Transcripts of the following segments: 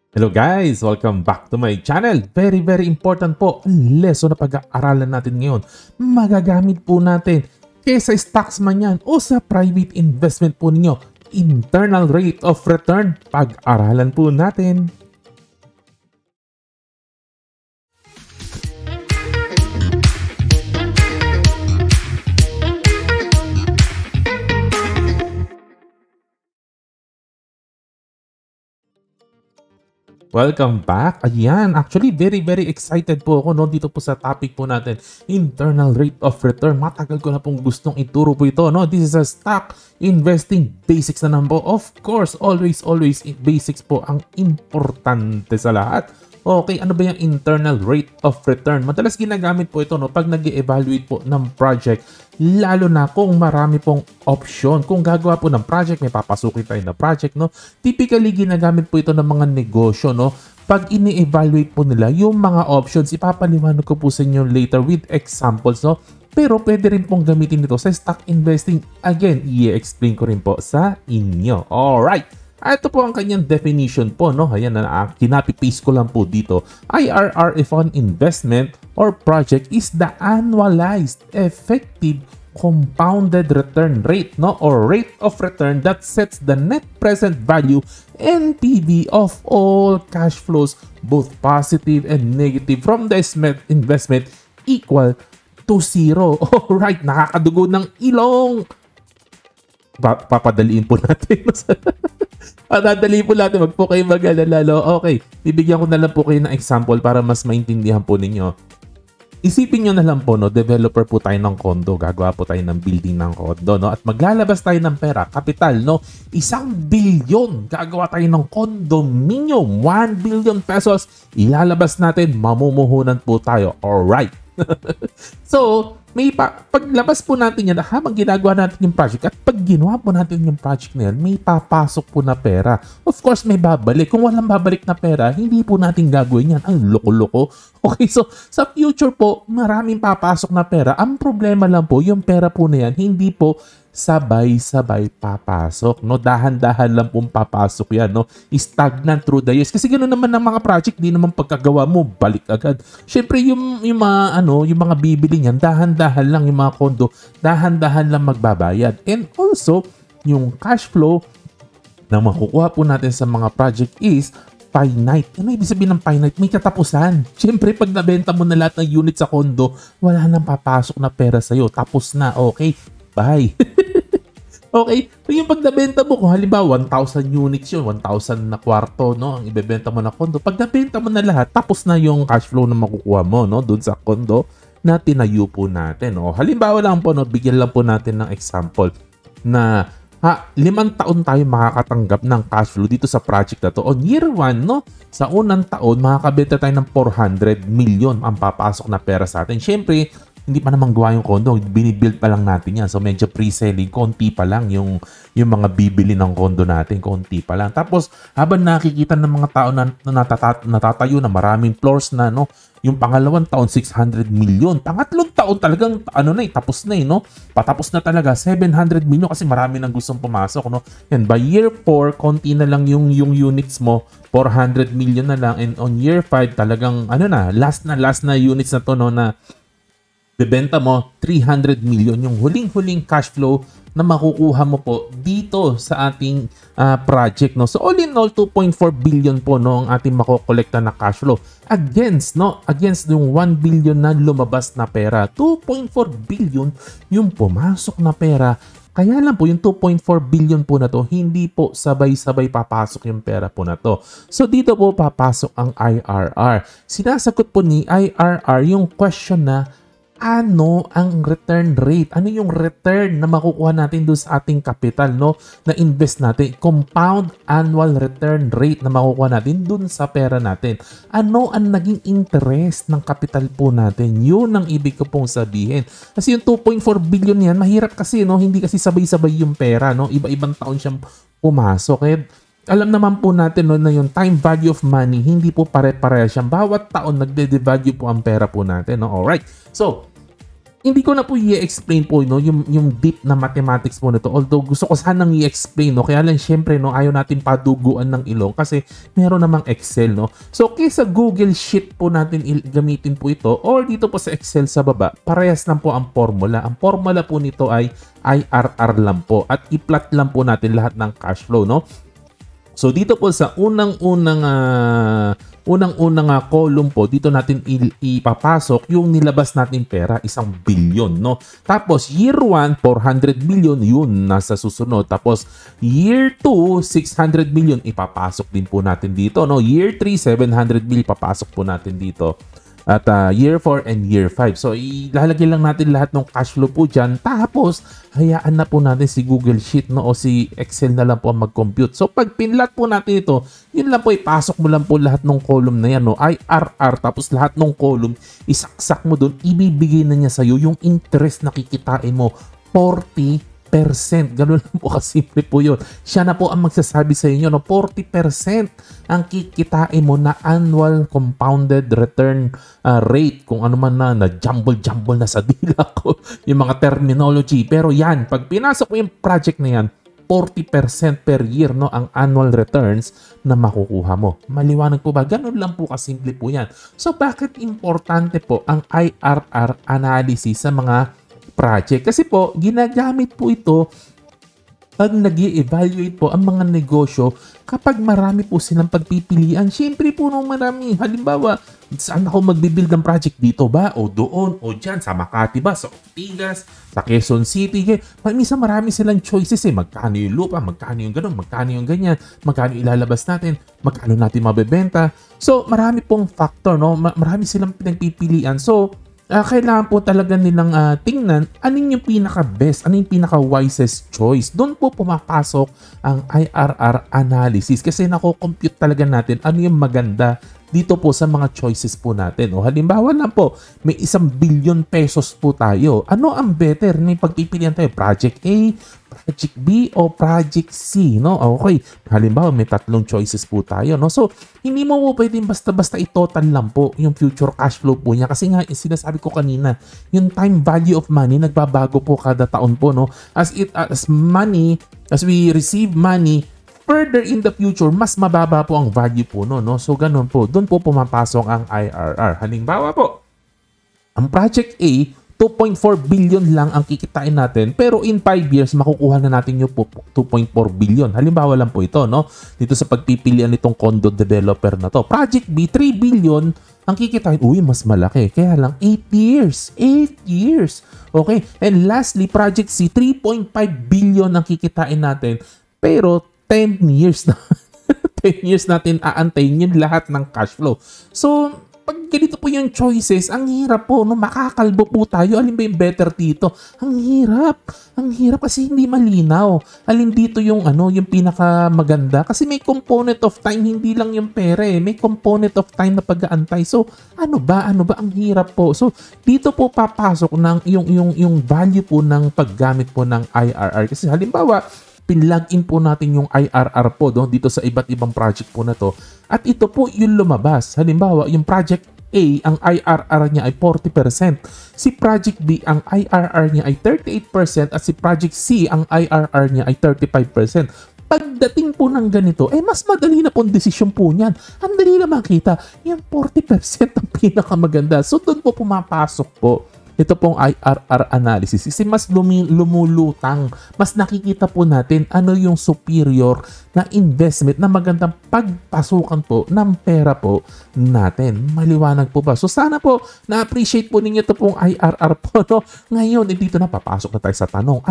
Hello guys! Welcome back to my channel. Very important po ang lesson na pag-aaralan natin ngayon. Magagamit po natin kesa stocks man yan o sa private investment po ninyo. Internal rate of return. Pag-aralan po natin. Welcome back. Ayan, actually very excited po ako dito po sa topic po natin, internal rate of return. Matagal ko na pong gustong ituro po ito, no. This is a stock investing basics na po. Of course, always basics po ang importante sa lahat. Okay, ano ba yung internal rate of return? Madalas ginagamit po ito pag nag-evaluate po ng project, lalo na kung marami pong option. Kung gagawa po ng project, may papasukin tayo na project, no? Typically ginagamit po ito ng mga negosyo, no? Pag ini-evaluate po nila yung mga options, ipapaliwanag ko po sa inyo later with examples, no? Pero pwede rin pong gamitin ito sa stock investing. Again, i-explain ko rin po sa inyo. Alright! Ito po ang kanyang definition po, no? Ayan na, kinapi-paste ko lang po dito. IRR if an investment or project is the annualized effective compounded return rate, no? Or rate of return that sets the net present value NPV of all cash flows, both positive and negative from the investment equal to zero. Alright, nakakadugo ng ilong. Papadaliin po natin. Dadali po natin, wag po kayo mag-alala. Okay, bibigyan ko na lang po kayo ng example para mas maintindihan po ninyo. Isipin nyo na lang po, no, developer po tayo ng condo, gagawa po tayo ng building ng condo, no, at maglalabas tayo ng pera, kapital, no, 1 billion, gagawa tayo ng condominium, 1 billion pesos, ilalabas natin, mamumuhunan po tayo, alright. So, paglabas po natin yan, habang ginagawa natin yung project at pag ginawa po natin yung project na yan, may papasok po na pera. Of course, may babalik. Kung walang babalik na pera, hindi po natin gagawin yan. Ang loko-loko. Okay, so sa future po, maraming papasok na pera. Ang problema lang po, yung pera po na yan, hindi po sabay-sabay papasok, no? Dahan-dahan lang pong papasok yan, no? Stagnant through the years. Kasi ganoon naman ng mga project, di naman pagkagawa mo, balik agad. Syempre, yung mga bibili niyan, dahan-dahan lang yung mga kondo, dahan-dahan lang magbabayad. And also, yung cash flow na makukuha po natin sa mga project is finite. Ano ibig sabihin ng finite? May katapusan. Siyempre, pag nabenta mo na lahat ng unit sa kondo, wala nang papasok na pera sa'yo. Tapos na, okay? Bye. Okay, so yung pag nabenta mo, kung halimbawa 1,000 units yun, 1,000 na kwarto, no, ang ibebenta mo na kondo. Pag nabenta mo na lahat, tapos na yung cash flow na makukuha mo, no, doon sa kondo na tinayo po natin. O, halimbawa lang po, no, bigyan lang po natin ng example na 5 taon tayo makakatanggap ng cash flow dito sa project na to. On year 1, no, sa unang taon, makakabenta tayo ng 400 million ang papasok na pera sa atin. Siyempre, hindi pa naman gawa yung condo, binibuild pa lang natin yan. So medyo pre-selling, konti pa lang yung mga bibili ng condo natin, konti pa lang. Tapos habang nakikita ng mga tao na natatayo na maraming floors na, no, yung pangalawang taon 600 million, pangatlong taon talagang tapos na no? Patapos na talaga 700 million kasi marami nang gustong pumasok, no? And by year 4, konti na lang yung units mo, 400 million na lang, and on year 5 talagang last na units na to, no, na bebenta mo 300 million, yung huling-huling cash flow na makukuha mo po dito sa ating project, no. So all in all, 2.4 billion po, no, ang ating makokolekta na cash flow against yung 1 billion na lumabas na pera. 2.4 billion yung pumasok na pera. Kaya lang po yung 2.4 billion po na to, hindi po sabay-sabay papasok yung pera po na to. So dito po papasok ang IRR. Sinasagot po ni IRR yung question na ano ang return rate? Ano yung return na makukuha natin doon sa ating capital, no, na invest natin? Compound annual return rate na makukuha natin doon sa pera natin. Ano ang naging interest ng capital po natin? Yun ang ibig ko pong sabihin. Kasi yung 2.4 billion yan, mahirap kasi, no? Hindi kasi sabay-sabay yung pera, no? Iba-ibang taon siyang pumasok. Eh, alam naman po natin, no, na yung time value of money, hindi po pare-pareha siya. Bawat taon nagde-devalue po ang pera po natin, no? Alright. So, hindi ko na po i-explain po, no, yung deep na mathematics po nito. Although gusto ko sanang i-explain, no, kaya lang syempre, no, ayaw natin paduguan ng ilong kasi meron namang Excel, no. So kaysa Google Sheet po natin gamitin po ito, or dito po sa Excel sa baba, parehas lang po ang formula. Ang formula po nito ay IRR lang po, at i-plot lang po natin lahat ng cash flow, no. So dito po sa unang-unang column po, dito natin ipapasok yung nilabas natin pera, 1 billion, no? Tapos year 1, 400 million, yun nasa susunod. Tapos year 2, 600 million ipapasok din po natin dito, no? Year 3, 700 million ipapasok po natin dito. At year 4 and year 5. So, ilalagay lang natin lahat ng cash flow po dyan. Tapos, hayaan na po natin si Google Sheet, no, o si Excel na lang po mag-compute. So, pag pinlat po natin ito, yun lang po, ipasok mo lang po lahat ng column na yan, no, IRR. Tapos lahat ng column, isaksak mo doon, ibibigay na niya sa'yo yung interest na kikitain mo, 40%. Ganun lang po kasimple po yun. Siya na po ang magsasabi sa inyo, no, 40% ang kikitain mo na annual compounded return rate. Kung ano man na jumble na sa dila ko yung mga terminology. Pero yan, pag pinasok mo yung project na yan, 40% per year, no, ang annual returns na makukuha mo. Maliwanag po ba? Ganun lang po kasimple po yan. So bakit importante po ang IRR analysis sa mga project? Kasi po, ginagamit po ito pag nag-i-evaluate po ang mga negosyo kapag marami po silang pagpipilian. Siyempre po nung marami. Halimbawa, saan ako magbibuild ng project? Dito ba? O doon? O dyan? Sa Makati ba? Sa Ortigas? Sa Quezon City? Minsan marami silang choices eh. Magkano yung lupa? Magkano yung ganun? Magkano yung ganyan? Magkano ilalabas natin? Magkano natin mabebenta? So, marami pong factor, no? Marami silang pinagpipilian. So, kailangan po talaga nilang tingnan anong yung pinaka-best, anong yung pinaka-wisest choice. Doon po pumapasok ang IRR analysis kasi nako-compute talaga natin ano yung maganda dito po sa mga choices po natin. O halimbawa lang po, may 1 billion pesos po tayo. Ano ang better? May pagpipilian tayo, Project A, Project B, o Project C, no? Okay, halimbawa may 3 choices po tayo, no? So, hindi mo po pwedeng basta-basta i-total lang po yung future cash flow po niya. Kasi nga, sinasabi ko kanina, yung time value of money, nagbabago po kada taon po, no? As we receive money, further in the future, mas mababa po ang value po, no? So, ganun po. Doon po pumapasok ang IRR. Halimbawa po, ang Project A, 2.4 billion lang ang kikitain natin, pero in 5 years, makukuha na natin yung 2.4 billion. Halimbawa lang po ito, no? Dito sa pagpipilian nitong condo developer na to. Project B, 3 billion ang kikitain. Uy, mas malaki. Kaya lang, 8 years. 8 years. Okay? And lastly, Project C, 3.5 billion ang kikitain natin, pero 10 years na. 10 years natin aantayin yung lahat ng cash flow. So, pag ganito po yung choices, ang hirap po, no? Makakalbo po tayo. Alin ba yung better dito? Ang hirap. Ang hirap kasi hindi malinaw. Alin dito yung yung pinakamaganda? Kasi may component of time, hindi lang yung pera eh. May component of time na pag-aantay. So, ano ba? Ang hirap po. So, dito po papasok ng yung value po ng paggamit po ng IRR. Kasi halimbawa, pinlog-in po natin yung IRR po dito sa iba't ibang project po na to. At ito po yung lumabas. Halimbawa, yung project A, ang IRR niya ay 40%. Si project B, ang IRR niya ay 38%. At si project C, ang IRR niya ay 35%. Pagdating po ng ganito, mas madali na pong desisyon po niyan. Ang dali na makita, yung 40% ang pinakamaganda. So, doon po pumapasok po ito pong IRR analysis. Kasi mas lumulutang, mas nakikita po natin ano yung superior na investment na magandang pagpasukan po ng pera po natin. Maliwanag po ba? So sana po na-appreciate po ninyo ito pong IRR po. No? Ngayon, dito na papasok na tayo sa tanong.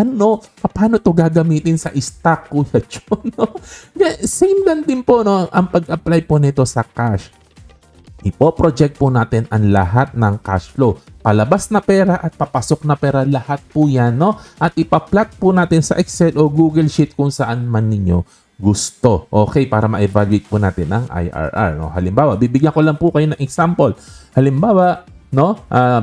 Paano to gagamitin sa stock, Kuya John? No? Same lang din po, no, ang pag-apply po nito sa cash. Ipo-project po natin ang lahat ng cash flow. Palabas na pera at papasok na pera, lahat po yan, no? At ipa-plot po natin sa Excel o Google Sheet kung saan man ninyo gusto. Okay, para ma-evaluate po natin ang IRR, no? Halimbawa, bibigyan ko lang po kayo ng example. Halimbawa, no,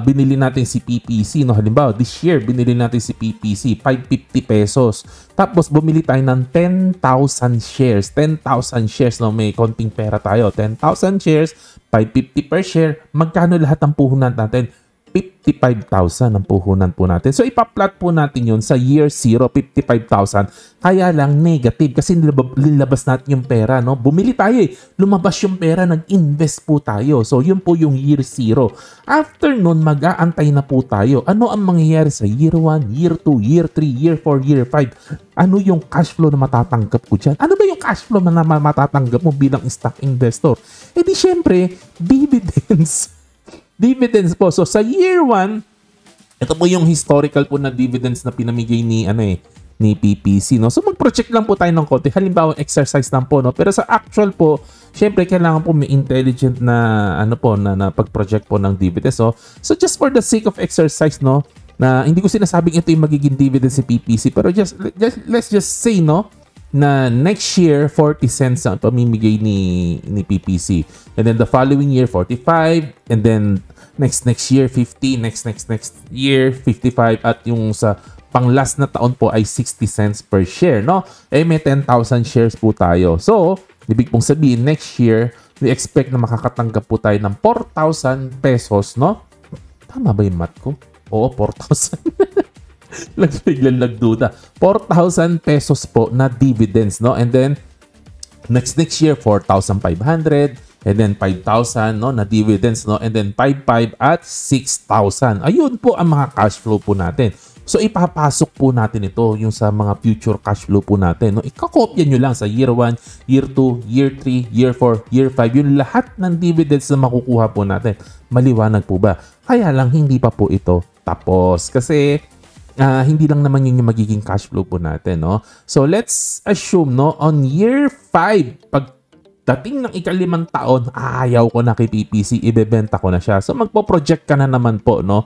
binili natin si PPC, no? Halimbawa, this year binili natin si PPC 550 pesos. Tapos bumili tayo ng 10,000 shares. 10,000 shares, no? May konting pera tayo. 10,000 shares, 550 per share. Magkano lahat ang puhunan natin? 55,000 ang puhunan po natin. So ipa-plot po natin yun sa year 0, 55,000. Kaya lang negative kasi nilabas natin yung pera, no? Bumili tayo eh. Lumabas yung pera, nag-invest po tayo. So yun po yung year 0. After nun, mag-aantay na po tayo. Ano ang mangyayari sa year 1, year 2, year 3, year 4, year 5? Ano yung cash flow na matatanggap ko dyan? Ano ba yung cash flow na matatanggap mo bilang stock investor? Eh di syempre, dividends. Dividends po. So sa year 1, ito po yung historical po na dividends na pinamigay ni PPC, no? So mag-project lang po tayo ng konti. Halimbawa, exercise lang po, no? Pero sa actual po, syempre kailangan po may intelligent na na pag-project po ng dividends, no? So just for the sake of exercise, no, na hindi ko sinasabing ito yung magiging dividends si PPC, pero let's just say, no, na next year 40 cents ang pamimigay ni PPC. And then the following year 45, and then next year 50, next year 55, at yung sa pang last na taon po ay 60 cents per share, no? Eh may 10,000 shares po tayo. So, ibig pong sabihin next year we expect na makakatanggap po tayo ng 4,000 pesos, no? Tama ba yung math ko? Oo, 4,000. Biglang nagduda. 4,000 pesos po na dividends, no? And then next year 4,500, and then 5,000, no, na dividends, no? And then 5,500 at 6,000. Ayun po ang mga cash flow po natin. So ipapasok po natin ito yung sa mga future cash flow po natin, no? Ikakopya nyo lang sa year 1, year 2, year 3, year 4, year 5. Yung lahat ng dividends na makukuha po natin. Maliwanag po ba? Kaya lang hindi pa po ito tapos kasi hindi lang naman yun yung magiging cash flow po natin, no? So let's assume, no, on year 5, pag dating ng ika-5 taon, ayaw ko na kay PPC, ibebenta ko na siya. So magpo-project ka na naman po, no,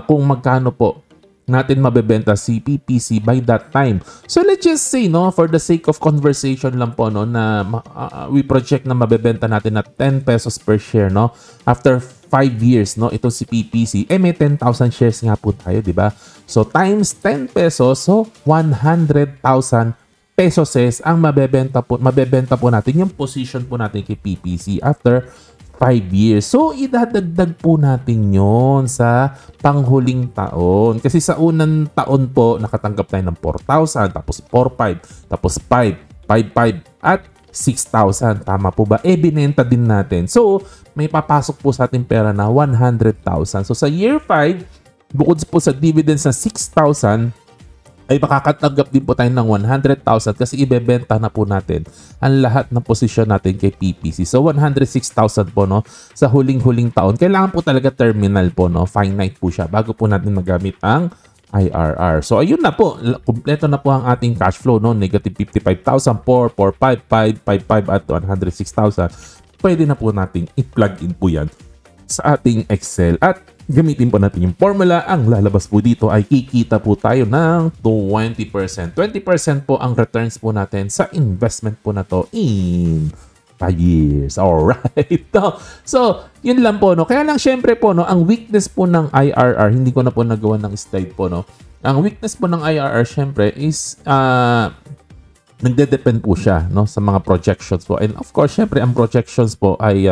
kung magkano po natin mabebenta si PPC by that time. So let's just say, no, for the sake of conversation lang po, no, na we project na mabebenta natin at 10 pesos per share, no, after 5 years, no, ito si PPC, eh may 10,000 shares nga po tayo, di ba? So times 10 pesos, so 100,000 pesos ang mabebenta po natin yung position po natin kay PPC after 5 years. So, idadagdag po natin yon sa panghuling taon. Kasi sa unang taon po, nakatanggap tayo ng 4,000, tapos 4,500, tapos 5,500, at 6,000. Tama po ba? Eh, binenta din natin. So, may papasok po sa ating pera na 100,000. So, sa year 5, bukod po sa dividends na 6,000, ay makakatanggap din po tayo ng 100,000 kasi ibebenta na po natin ang lahat ng posisyon natin kay PPC. So 106,000 po, no, sa huling-huling taon. Kailangan po talaga terminal po, no, finite po siya bago po natin magamit ang IRR. So ayun na po, kumpleto na po ang ating cash flow, no, negative 55,000, 4,455, 55 at 106,000. Pwede na po nating i-plug in po yan sa ating Excel at gamitin po natin yung formula. Ang lalabas po dito ay kikita po tayo ng 20%. 20% po ang returns po natin sa investment po na to in 5 years. Alright. So, yun lang po, no. Kaya lang syempre po, no, ang weakness po ng IRR, hindi ko na po nagawa ng slide po, no. Ang weakness po ng IRR syempre is nagde-depend po siya, no, sa mga projections po. And of course, syempre ang projections po ay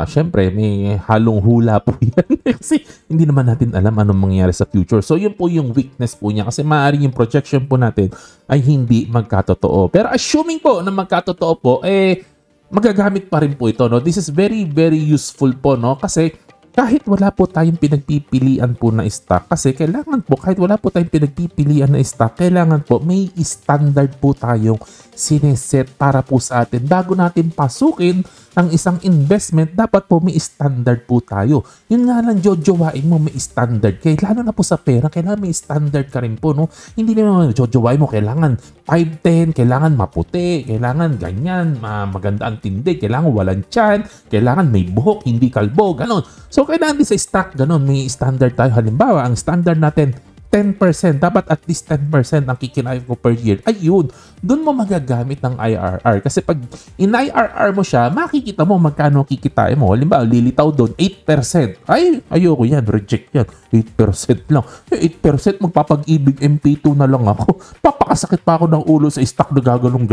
syempre, may halong hula po yan. Kasi hindi naman natin alam anong mangyayari sa future. So, yun po yung weakness po niya. Kasi maaaring yung projection po natin ay hindi magkatotoo. Pero assuming po na magkatotoo po, eh, magagamit pa rin po ito, no? This is very, very useful po, no? Kasi kahit wala po tayong pinagpipilian po na stock, kasi kailangan po, kahit wala po tayong pinagpipilian na stock, kailangan po may standard po tayong sineset para po sa atin. Bago natin pasukin ang isang investment, dapat po may standard po tayo. Yun nga lang, jojowain mo, may standard. Kaya lalo na po sa pera, kailangan may standard ka rin po, no? Hindi naman jojowain mo, kailangan 5'10", kailangan maputi, kailangan ganyan, maganda ang tindig, kailangan walang tiyan, kailangan may buhok, hindi kalbo, ganon. So, kailangan din sa stock, ganon, may standard tayo. Halimbawa, ang standard natin, 10%, dapat at least 10% ang kikinain ko per year. Ayun, doon mo magagamit ng IRR. Kasi pag in-IRR mo siya, makikita mo magkano kikitain mo. Halimbawa, lilitaw doon, 8%. Ay, ayoko yan, reject yan. 8% lang. 8% magpapag-ibig MP2 na lang ako. Papakasakit pa ako ng ulo sa stock na gaganong.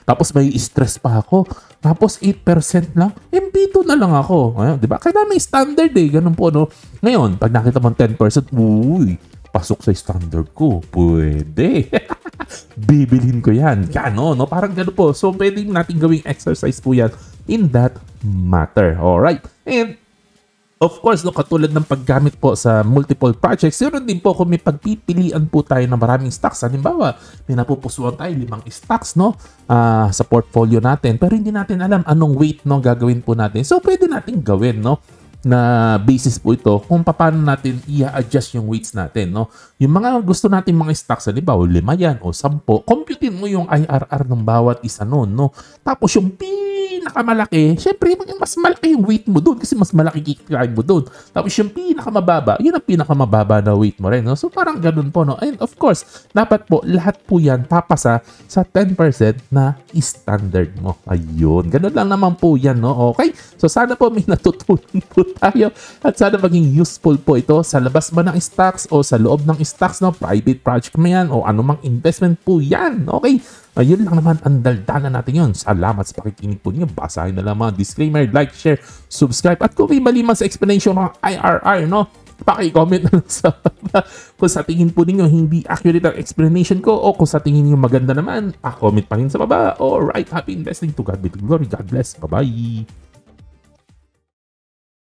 Tapos may stress pa ako. Tapos 8% lang, MP2 na lang ako. Ayun, di ba? Kaya may standard ganun po, no? Ngayon, pag nakita mo 10%, uy, pasok sa standard ko. Pwede. Bibilhin ko yan. Gano, no? Parang gano po. So, pwede natin gawing exercise po yan in that matter. Alright? And, of course, no, katulad ng paggamit po sa multiple projects, yun din po kung may pagpipilian po tayo ng maraming stocks. Halimbawa, may napupusuan tayo 5 stocks, no? Sa portfolio natin. Pero hindi natin alam anong weight, no, gagawin po natin. So, pwede natin gawin, no? Na basis po ito kung paano natin i-adjust yung weights natin, no? Yung mga gusto natin mga stocks, halimbawa 5 yan o 10, computein mo yung IRR ng bawat isa nun, no? Tapos yung pinakamalaki, syempre mas malaki yung weight mo doon kasi mas malaki kikikain mo doon. Tapos yung pinakamababa, yun ang pinakamababa na weight mo rin, no? So parang ganun po, no? And of course, dapat po lahat po yan papasa sa 10% na standard mo. Ayun, ganun lang naman po yan, no? Okay? So sana po may natutunan po tayo at sana maging useful po ito sa labas ba ng stocks o sa loob ng stocks, no? Private project mo yan o anumang investment po yan. Okay? Ayun lang naman ang daldana natin yun. Salamat sa pakikinig po niyo. Basahin na lang mga disclaimer, like, share, subscribe. At kung may mali man sa explanation ng IRR, no? Paki-comment na lang sa kung sa tingin po ninyo hindi accurate ang explanation ko o kung sa tingin niyo maganda naman, comment pa rin sa baba. Alright, happy investing, to God be the glory. God bless. Bye-bye.